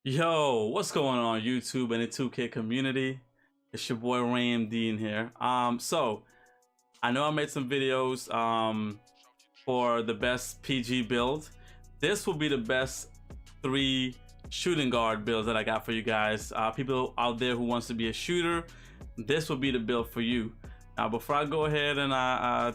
Yo, what's going on YouTube and the 2K community? It's your boy XRamdeenX here. So I know I made some videos for the best PG build. This will be the best 3 shooting guard builds that I got for you guys. People out there who wants to be a shooter, this will be the build for you. Now before I go ahead and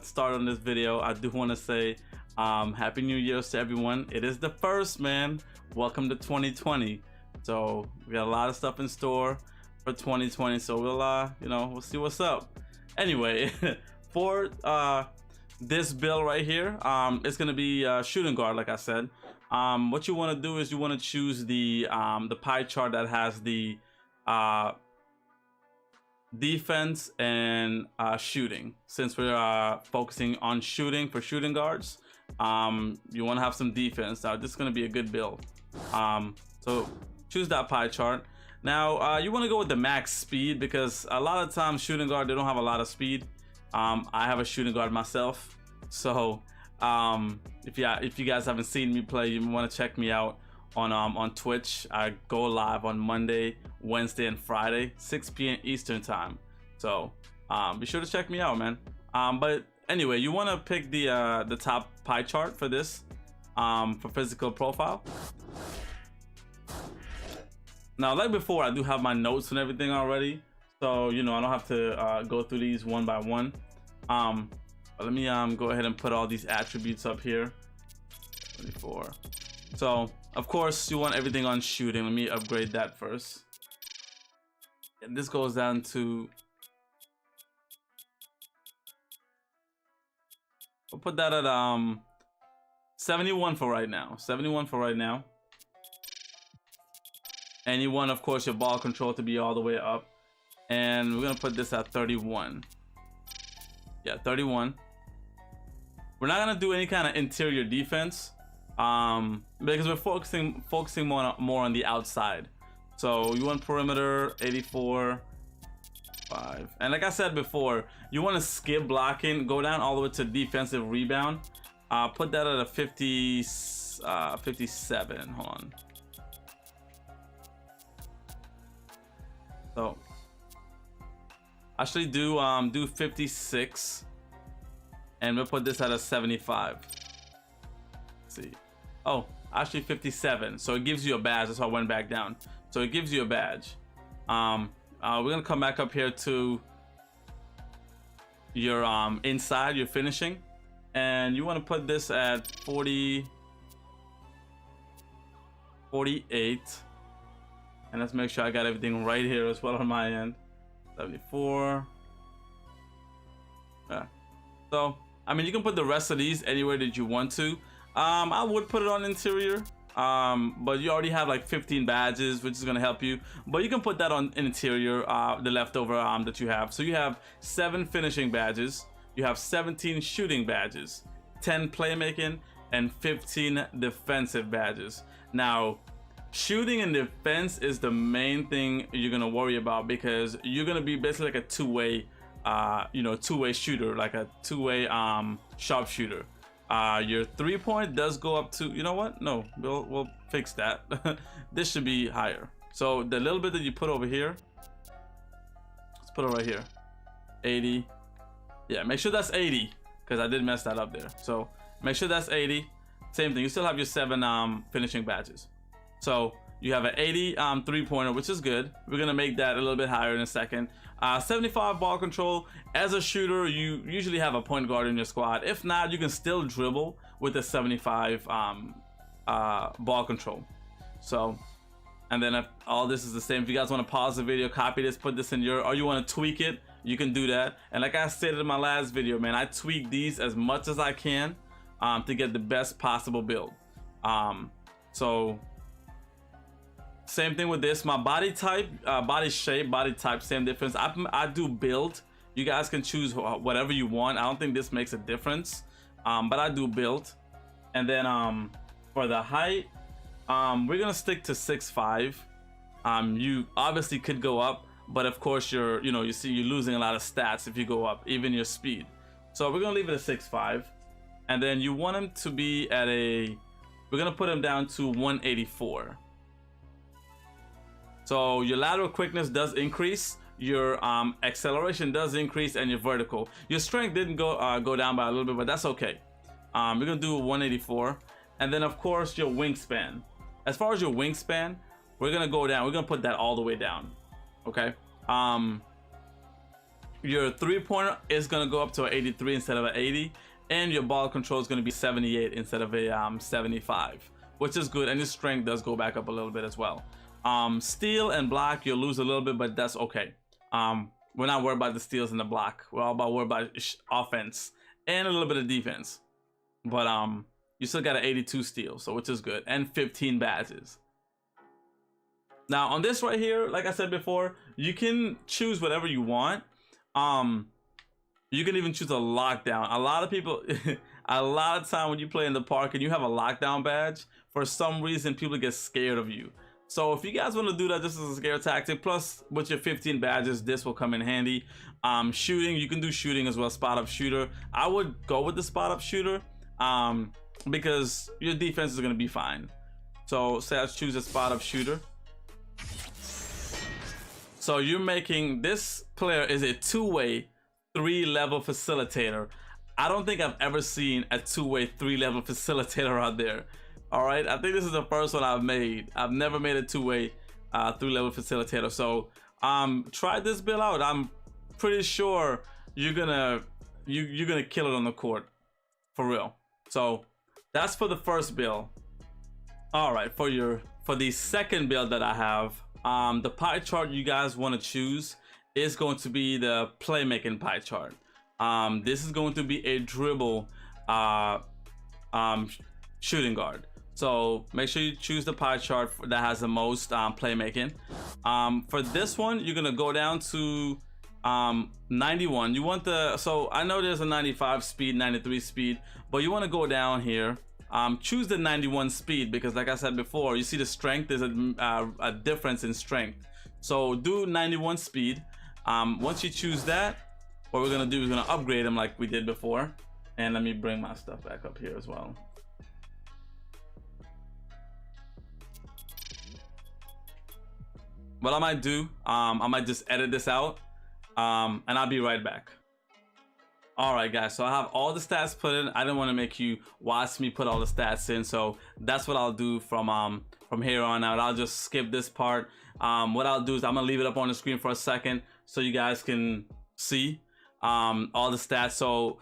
start on this video, I do want to say Happy New Year's to everyone. It is the first, man. Welcome to 2020. So we got a lot of stuff in store for 2020, so we'll see what's up. Anyway, for this build right here, it's gonna be shooting guard, like I said. What you want to do is you want to choose the pie chart that has the defense and shooting. Since we're focusing on shooting for shooting guards, you want to have some defense. Now this is gonna be a good build. So choose that pie chart. Now you want to go with the max speed, because a lot of times shooting guard, they don't have a lot of speed. I have a shooting guard myself, so if you guys haven't seen me play, you want to check me out on Twitch. I go live on Monday, Wednesday, and Friday, 6 p.m. Eastern time. So be sure to check me out, man. But anyway, you want to pick the top pie chart for this for physical profile. Now, like before, I do have my notes and everything already, so I don't have to go through these one by one. But let me go ahead and put all these attributes up here. 24. So of course you want everything on shooting. Let me upgrade that first. And this goes down to, we'll put that at 71 for right now. 71 for right now. And you want, of course, your ball control to be all the way up. And we're gonna put this at 31. Yeah, 31. We're not gonna do any kind of interior defense, because we're focusing more on the outside. So you want perimeter 84, 5. And like I said before, you want to skip blocking, go down all the way to defensive rebound. Put that at a 57. Hold on. So actually do 56, and we'll put this at a 75. Let's see. Oh, actually 57. So it gives you a badge. That's why I went back down. So it gives you a badge. We're gonna come back up here to your inside, your finishing, and you want to put this at 40, 48. And let's make sure I got everything right here as well on my end. 74. Yeah. So I mean, you can put the rest of these anywhere that you want to. I would put it on interior, but you already have like 15 badges, which is gonna help you. But you can put that on interior, the leftover that you have. So you have 7 finishing badges, you have 17 shooting badges, 10 playmaking, and 15 defensive badges. Now, shooting and defense is the main thing you're gonna worry about, because you're gonna be basically like a two-way shooter, like a two-way sharpshooter. Your 3-point does go up to, you know what? No, we'll fix that. This should be higher. So the little bit that you put over here, let's put it right here. 80. Yeah, make sure that's 80, because I did mess that up there. So make sure that's 80. Same thing. You still have your 7 finishing badges. So you have an 80 3-pointer, which is good. We're gonna make that a little bit higher in a second. 75 ball control. As a shooter, you usually have a point guard in your squad. If not, you can still dribble with the 75 ball control. So, and then if all this is the same, if you guys want to pause the video, copy this, put this in your, or you want to tweak it, you can do that. And like I stated in my last video, man, I tweak these as much as I can to get the best possible build. So same thing with this. My body type, body shape, body type, same difference. I do build. You guys can choose whatever you want. I don't think this makes a difference, but I do build. And then for the height, we're gonna stick to 6'5". You obviously could go up, but of course you're losing a lot of stats if you go up, even your speed. So we're gonna leave it at 6'5", and then you want him to be at a, we're gonna put him down to 184. So your lateral quickness does increase, your acceleration does increase, and your vertical. Your strength didn't go down by a little bit, but that's okay. We're gonna do 184, and then of course your wingspan. As far as your wingspan, we're gonna go down. We're gonna put that all the way down. Okay. Your 3-pointer is gonna go up to an 83 instead of an 80, and your ball control is gonna be 78 instead of a 75, which is good. And your strength does go back up a little bit as well. Steal and block, you'll lose a little bit, but that's okay. We're not worried about the steals and the block. We're all worried about offense and a little bit of defense. But you still got an 82 steal, so which is good, and 15 badges. Now on this right here, like I said before, you can choose whatever you want. You can even choose a lockdown. A lot of people, a lot of time when you play in the park and you have a lockdown badge, for some reason people get scared of you. So if you guys want to do that, this is a scare tactic. Plus, with your 15 badges, this will come in handy. Shooting, you can do shooting as well, spot up shooter. I would go with the spot up shooter because your defense is going to be fine. So say I choose a spot up shooter. So you're making, this player is a two-way 3-level facilitator. I don't think I've ever seen a two-way 3-level facilitator out there. All right, I think this is the first one I've made. I've never made a two-way 3-level facilitator. So try this build out. I'm pretty sure you're gonna kill it on the court, for real. So that's for the first build. All right, for the second build that I have, the pie chart you guys want to choose is going to be the playmaking pie chart. This is going to be a dribble shooting guard. So make sure you choose the pie chart that has the most playmaking. For this one, you're gonna go down to 91. You want the, so I know there's a 95 speed, 93 speed, but you want to go down here. Choose the 91 speed because, like I said before, you see the strength. There's a difference in strength. So do 91 speed. Once you choose that, what we're gonna do is gonna upgrade them like we did before. And let me bring my stuff back up here as well. What I might do, I might just edit this out, and I'll be right back. All right, guys, so I have all the stats put in. I didn't want to make you watch me put all the stats in, so that's what I'll do from here on out. I'll just skip this part. What I'll do is I'm gonna leave it up on the screen for a second so you guys can see all the stats. So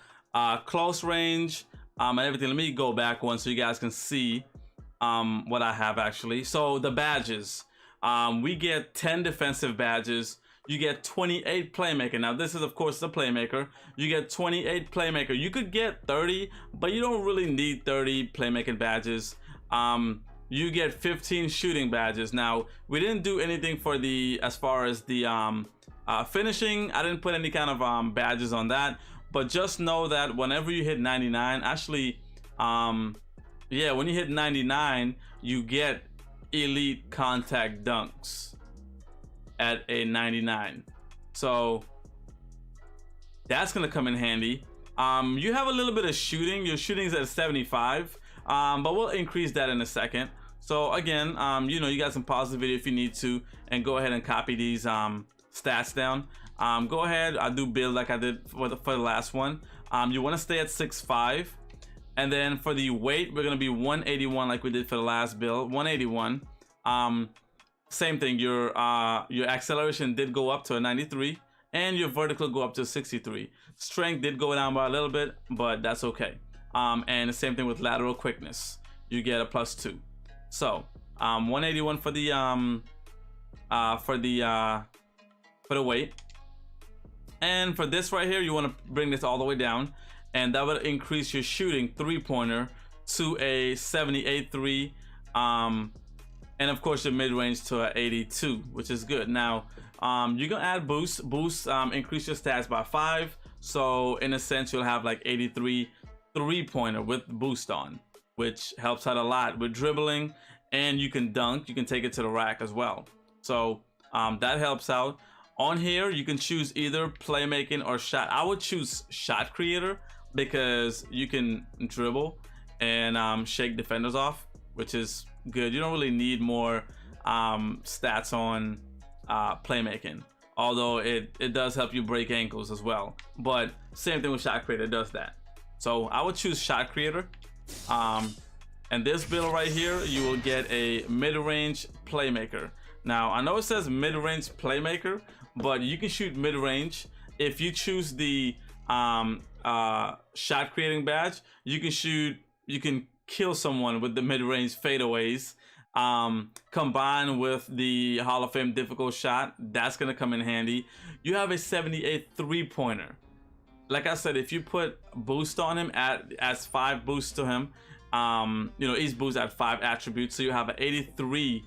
close range and everything. Let me go back one so you guys can see what I have actually. So the badges. We get 10 defensive badges. You get 28 playmaker. Now this is of course the playmaker. You get 28 playmaker. You could get 30, but you don't really need 30 playmaking badges. You get 15 shooting badges. Now we didn't do anything for the, as far as the finishing, I didn't put any kind of badges on that, but just know that whenever you hit 99, actually yeah, when you hit 99 you get elite contact dunks at a 99. So that's gonna come in handy. You have a little bit of shooting. Your shooting is at 75, but we'll increase that in a second. So again, you know, you got some pause the video if you need to and go ahead and copy these stats down. Go ahead, I'll do build like I did for the last one. You want to stay at 6'5", and then for the weight we're gonna be 181 like we did for the last build. 181. Same thing, your acceleration did go up to a 93 and your vertical go up to 63. Strength did go down by a little bit, but that's okay. And the same thing with lateral quickness, you get a +2. So 181 for the weight. And for this right here, you want to bring this all the way down, and that would increase your shooting 3-pointer to a 78.3, and of course your mid-range to a 82, which is good. Now you're gonna add boost. Increase your stats by 5, so in a sense you'll have like 83 3-pointer with boost on, which helps out a lot with dribbling, and you can dunk, you can take it to the rack as well. So that helps out. On here you can choose either playmaking or shot. I would choose shot creator because you can dribble and shake defenders off, which is good. You don't really need more stats on playmaking, although it does help you break ankles as well. But same thing with shot creator, does that. So I would choose shot creator. And this build right here, you will get a mid-range playmaker. Now I know it says mid-range playmaker, but you can shoot mid-range. If you choose the shot creating badge, you can kill someone with the mid-range fadeaways. Combined with the Hall of Fame difficult shot, that's gonna come in handy. You have a 78 3-pointer. Like I said, if you put boost on him, adds 5 boosts to him. You know, each boost at 5 attributes, so you have an 83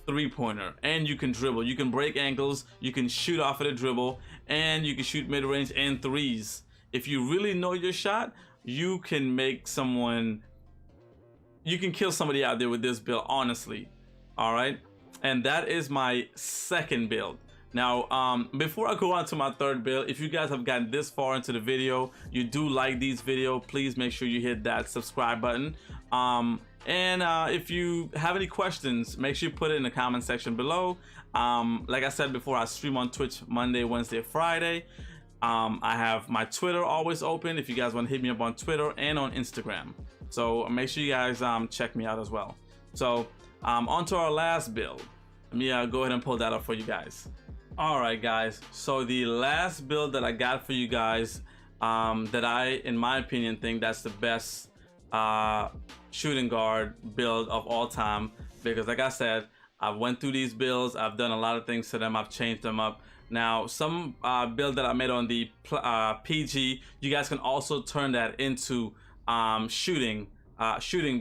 3-pointer, and you can dribble, you can break ankles, you can shoot off of the dribble, and you can shoot mid-range and threes. If you really know your shot, you can make someone, you can kill somebody out there with this build, honestly. All right, and that is my second build. Now, before I go on to my third build, if you guys have gotten this far into the video, you do like these videos, please make sure you hit that subscribe button. If you have any questions, make sure you put it in the comment section below. Like I said before, I stream on Twitch Monday, Wednesday, Friday. I have my Twitter always open if you guys want to hit me up on Twitter and on Instagram. So make sure you guys check me out as well. So on to our last build. Let me go ahead and pull that up for you guys. All right, guys, so the last build that I got for you guys, that I, in my opinion, think that's the best shooting guard build of all time, because like I said, I went through these builds, I've done a lot of things to them, I've changed them up. Now, some build that I made on the PG, you guys can also turn that into shooting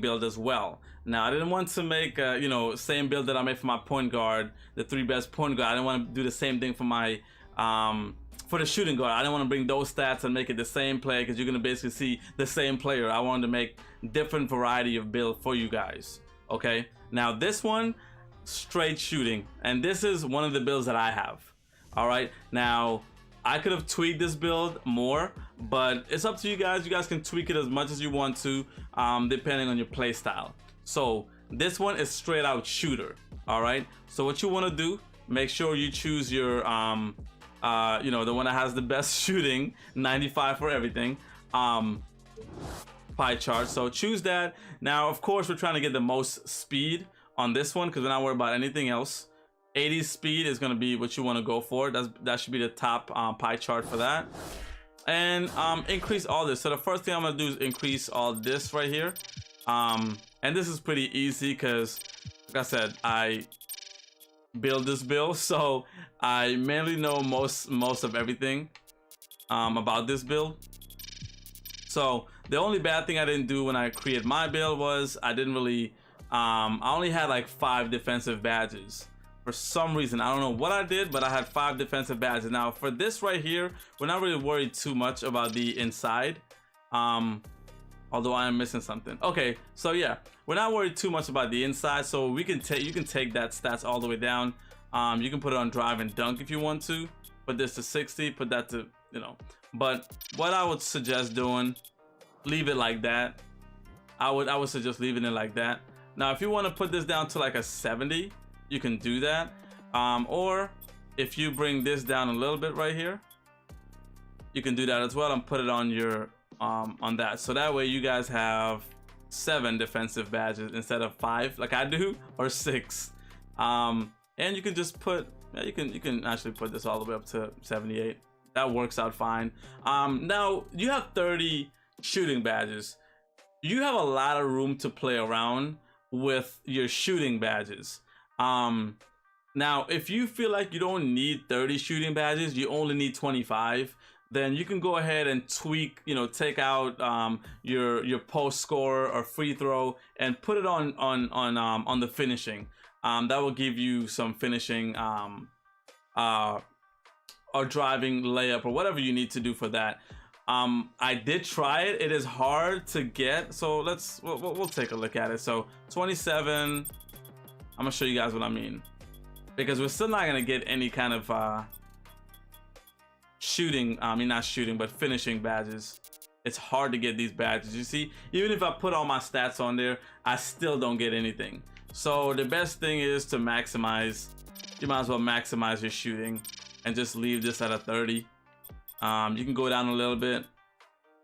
build as well. Now, I didn't want to make you know, same build that I made for my point guard, the 3 best point guard. I didn't want to do the same thing for my for the shooting guard. I didn't want to bring those stats and make it the same play, because you're gonna basically see the same player. I wanted to make different variety of build for you guys. Okay, now this one, straight shooting, and this is one of the builds that I have. All right, now I could have tweaked this build more, but it's up to you guys. You guys can tweak it as much as you want to, depending on your play style. So this one is straight out shooter. All right, so what you want to do, make sure you choose your you know, the one that has the best shooting, 95 for everything, pie chart. So choose that. Now, of course, we're trying to get the most speed on this one, because we're not worried about anything else. 80 speed is going to be what you want to go for. That should be the top pie chart for that. And increase all this. So the first thing I'm going to do is increase all this right here. And this is pretty easy, because like I said, I build this build, so I mainly know most of everything about this build. So the only bad thing I didn't do when I created my build was I didn't really I only had like 5 defensive badges. For some reason, I don't know what I did, but I had 5 defensive badges. Now for this right here, we're not really worried too much about the inside, although I am missing something. Okay, so yeah, we're not worried too much about the inside, so we can take, you can take that stats all the way down. You can put it on drive and dunk if you want to. Put this to 60, put that to, you know. But what I would suggest doing, leave it like that. I would suggest leaving it like that. Now, if you want to put this down to like a 70, you can do that. Or if you bring this down a little bit right here, you can do that as well and put it on your on that. So that way you guys have 7 defensive badges instead of 5 like I do, or 6. And you can just put, yeah, you can actually put this all the way up to 78. That works out fine. Now you have 30 shooting badges. You have a lot of room to play around with your shooting badges. Now if you feel like you don't need 30 shooting badges, you only need 25, then you can go ahead and tweak, you know, take out your post score or free throw and put it on the finishing. That will give you some finishing or driving layup or whatever you need to do for that. I did try it. It is hard to get, so we'll take a look at it. So 27, I'm gonna show you guys what I mean, because we're still not gonna get any kind of shooting, I mean not shooting, but finishing badges. It's hard to get these badges. You see, even if I put all my stats on there, I still don't get anything. So the best thing is to maximize. You might as well maximize your shooting and just leave this at a 30. You can go down a little bit.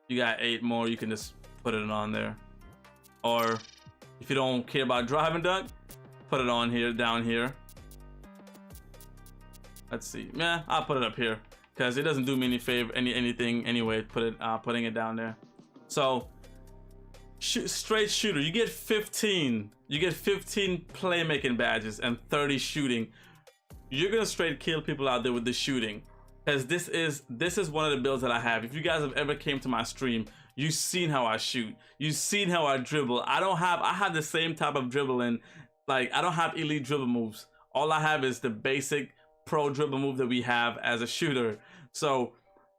You got 8 more, you can just put it on there. Or if you don't care about drive and dunk, put it on here, down here. Let's see. Yeah, I'll put it up here because it doesn't do me any favor, anything anyway. Putting it down there. So straight shooter, you get 15. You get 15 playmaking badges and 30 shooting. You're gonna straight kill people out there with the shooting, because this is one of the builds that I have. If you guys have ever came to my stream, you've seen how I shoot. You've seen how I dribble. I have the same type of dribbling. Like, I don't have elite dribble moves. All I have is the basic pro dribble move that we have as a shooter. So,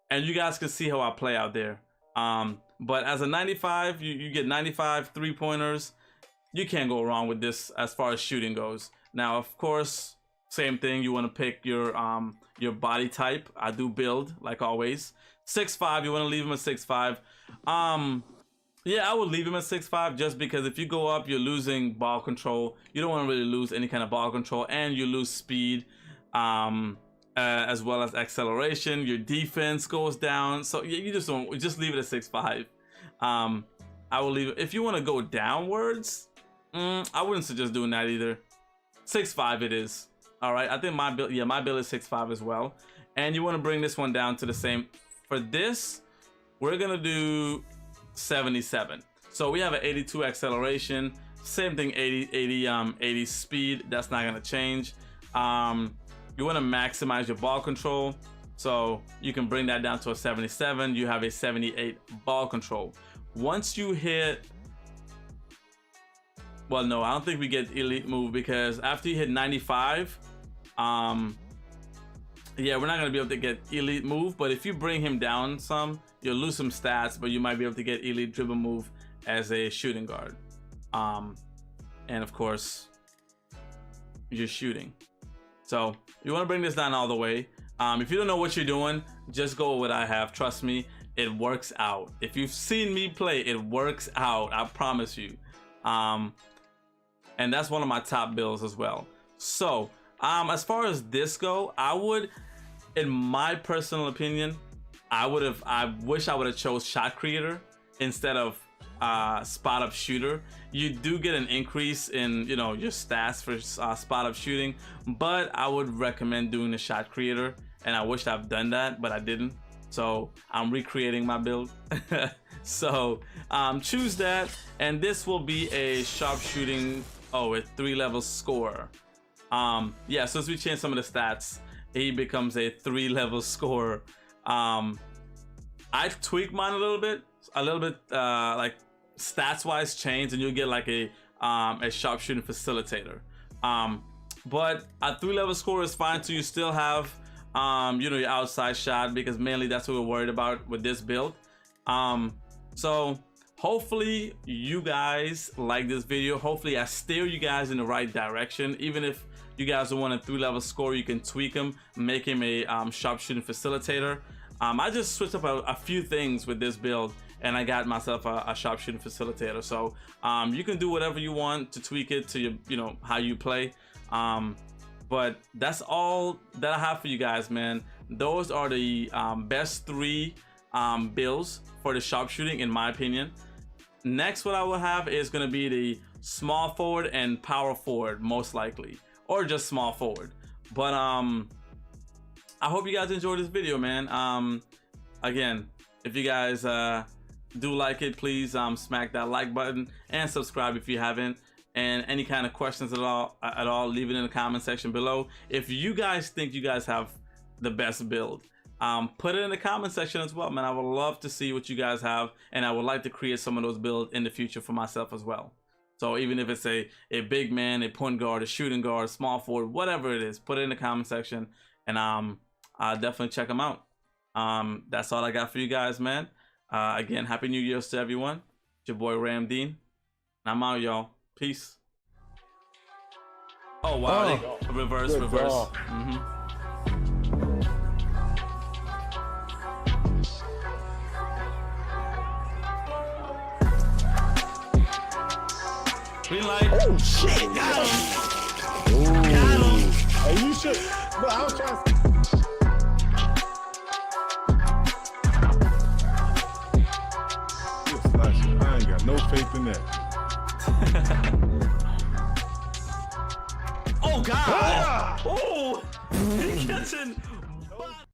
and you guys can see how I play out there. But as a 95, you get 95 3-pointers. You can't go wrong with this as far as shooting goes. Now, of course, same thing. You want to pick your body type. I do build like always. 6'5", you want to leave him at 6'5". Yeah, I would leave him at 6'5", just because if you go up, you're losing ball control. You don't want to really lose any kind of ball control, and you lose speed, as well as acceleration. Your defense goes down. So yeah, you just leave it at 6'5". I will leave it. If you want to go downwards, I wouldn't suggest doing that either. 6'5" it is. All right, I think my build, yeah, my build is 6'5" as well. And you want to bring this one down to the same. For this, we're gonna do 77. So we have an 82 acceleration, same thing, 80 speed. That's not gonna change. You want to maximize your ball control, so you can bring that down to a 77. You have a 78 ball control. Once you hit, well, no, I don't think we get elite move, because after you hit 95, yeah, we're not gonna be able to get elite move. But if you bring him down some, you'll lose some stats, but you might be able to get elite dribble move as a shooting guard. And of course, you're shooting. So you want to bring this down all the way. If you don't know what you're doing, just go with what I have. Trust me, it works out. If you've seen me play, it works out. I promise you. And that's one of my top builds as well. So as far as this go, I would, in my personal opinion, I wish I would have chose shot creator instead of spot up shooter. You do get an increase in, you know, your stats for spot up shooting, but I would recommend doing the shot creator, and I wish I've done that, but I didn't. So I'm recreating my build. So choose that, and this will be a sharpshooting, a 3-level scorer. Yeah, so as we change some of the stats, he becomes a 3-level scorer. I've tweaked mine a little bit, like stats wise change, and you'll get like a sharpshooting facilitator. But a 3-level scorer is fine too. You still have you know, your outside shot, because mainly that's what we're worried about with this build. So hopefully you guys like this video. Hopefully I steer you guys in the right direction. Even if you guys don't want a 3-level scorer, you can tweak him, make him a sharpshooting facilitator. I just switched up a few things with this build, and I got myself a sharpshooting facilitator. So you can do whatever you want to tweak it to your, you know, how you play. But that's all that I have for you guys, man. Those are the best 3 builds for the sharpshooting, in my opinion. Next, what I will have is going to be the small forward and power forward, most likely, or just small forward. But I hope you guys enjoyed this video, man. Again, if you guys do like it, please smack that like button and subscribe if you haven't. And any kind of questions at all, leave it in the comment section below. If you guys think you guys have the best build, put it in the comment section as well, man. I would love to see what you guys have, and I would like to create some of those builds in the future for myself as well. So even if it's a big man, a point guard, a shooting guard, small forward, whatever it is, put it in the comment section, and I'll definitely check them out. That's all I got for you guys, man. Again, Happy New Year's to everyone. It's your boy Ramdeen, and I'm out, y'all. Peace. Oh wow, reverse. Green light. Oh shit! Got him. Got him. Hey, you should. But I was trying to. I ain't got no faith in that. Oh God! Oh, he catching.